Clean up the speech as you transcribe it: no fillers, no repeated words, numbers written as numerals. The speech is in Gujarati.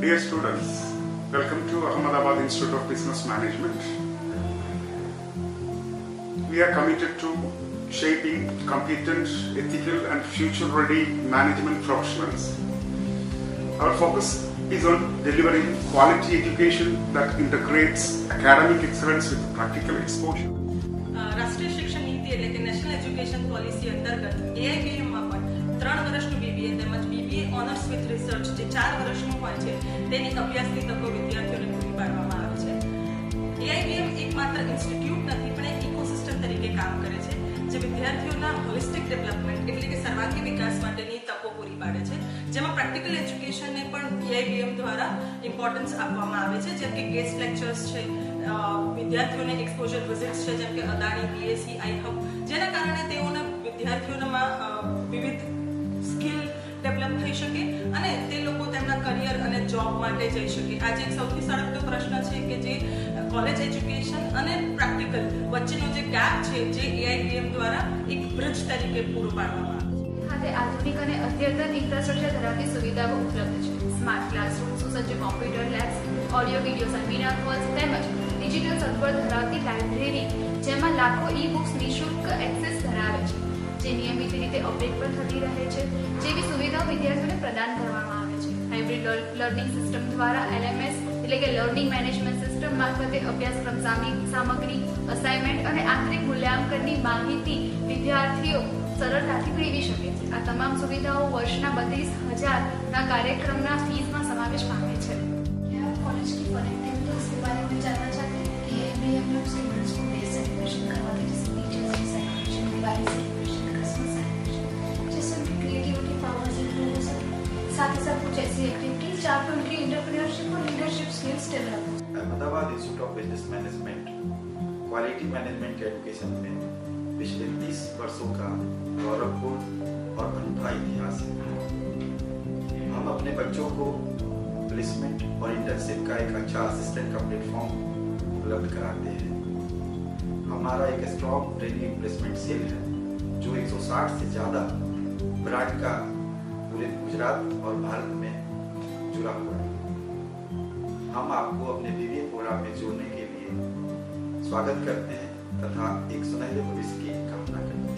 Dear students, welcome to Ahmedabad Institute of Business Management. We are committed to shaping competent, ethical and future-ready management professionals. Our focus is on delivering quality education that integrates academic excellence with practical exposure. રાષ્ટ્રીય શિક્ષણ નીતિ એટલે કે નેશનલ એજ્યુકેશન પોલિસી અંતર્ગત AIBM માં પણ 3 વર્ષનું BBA તેમજ BBA ઓનર્સ વિથ રિસર્ચ જે 4 વર્ષનું હોય છે તેની અભ્યાસની તકો વિદ્યાર્થીઓને પૂરી પાડવામાં આવે છે. AIBM એકમાત્ર ઇન્સ્ટિટ્યૂટ નથી પણ એક ઇકોસિસ્ટમ તરીકે કામ કરે છે જે વિદ્યાર્થીઓના હોલિસ્ટિક ડેવલપમેન્ટ એટલે કે સર્વાંગી વિકાસ માટેની તકો પૂરી પાડે છે, જેમાં પ્રેક્ટિકલ એજ્યુકેશનને પણ AIBM દ્વારા ઇમ્પોર્ટન્સ આપવામાં આવે છે, જેમ કે ગેસ્ટ લેક્ચર્સ છે, વિદ્યાર્થીઓને એક્સપોઝર વિઝિટ્સ છે, જેમ કે અદાણી, BSc, iHub, જેના કારણે તેઓના વિદ્યાર્થીઓમાં વિવિધ સ્કિલ ડેવલપ થઈ શકે અને તે લોકો તેમના કરિયર અને જોબ માટે જઈ શકે. આજે એક સૌથી સળગતો પ્રશ્ન છે કે જે કોલેજ એજ્યુકેશન અને પ્રેક્ટિકલ વચ્ચેનો જે ગેપ છે જે AIBM દ્વારા એક બ્રિજ તરીકે પૂરું પાડવામાં આવે છે. ખાતે આધુનિક અને અદ્યતન ઇન્ફ્રાસ્ટ્રક્ચર ધરાવતી સુવિધાઓ ઉપલબ્ધ છે. સ્માર્ટ ક્લાસરૂમ, સુસજ્જ computer labs, audio video seminar holes તેમજ ડિજિટલ સગવડ ધરાવતી લાઇબ્રેરી જેમાં લાખો ઈ-બુક્સ નિઃશુલ્ક એક્સેસ ધરાવે છે, જે નિયમિત રીતે અપડેટ પણ થતી રહે છે, જેવી સુવિધાઓ વિદ્યાર્થીઓને પ્રદાન કરવામાં આવે છે. હાઇબ્રિડ લર્નિંગ સિસ્ટમ દ્વારા LMS એટલે કે લર્નિંગ મેનેજમેન્ટ સિસ્ટમ મારફતે અભ્યાસક્રમ સામગ્રી, અસાઇનમેન્ટ અને આંતરિક મૂલ્યાંકનની માહિતી વિદ્યાર્થીઓ સરળતાથી મેળવી શકે છે. આ તમામ સુવિધાઓ વર્ષના 32,000ના કાર્યક્રમના ફીસમાં સમાવેશ પામે છે. कॉलेज की कनेक्टिविटीज के बारे में जानना चाहते हैं कि AIBM में स्टूडेंट्स को डे सेलिब्रेशन करवाते हैं, जैसे teachers day celebration, Diwali celebration, Christmas celebration, जिससे उनकी क्रिएटिविटी पावर्स इंप्रूव हो सके. साथ ही साथ कुछ ऐसी एक्टिविटीज जहाँ पर उनकी एंटरप्रेन्योरशिप और लीडरशिप स्किल्स डेवलप हो. Ahmedabad institute of business management quality management education में पिछले 30 वर्षों का गौरवपूर्ण और अनूठा इतिहास है. हम अपने बच्चों को प्लेसमेंट और इंटर्नशिप का एक अच्छा असिस्टेंट का प्लेटफॉर्म उपलब्ध कराते हैं. हमारा एक स्ट्रॉन्ग ट्रेनिंग प्लेसमेंट सेल है जो 160 से ज़्यादा ब्रांड का पूरे गुजरात और भारत में जुड़ा हुआ है. हम आपको अपने BBA प्रोग्राम में जोड़ने के लिए स्वागत करते हैं तथा एक सुनहरे भविष्य की कामना करते हैं.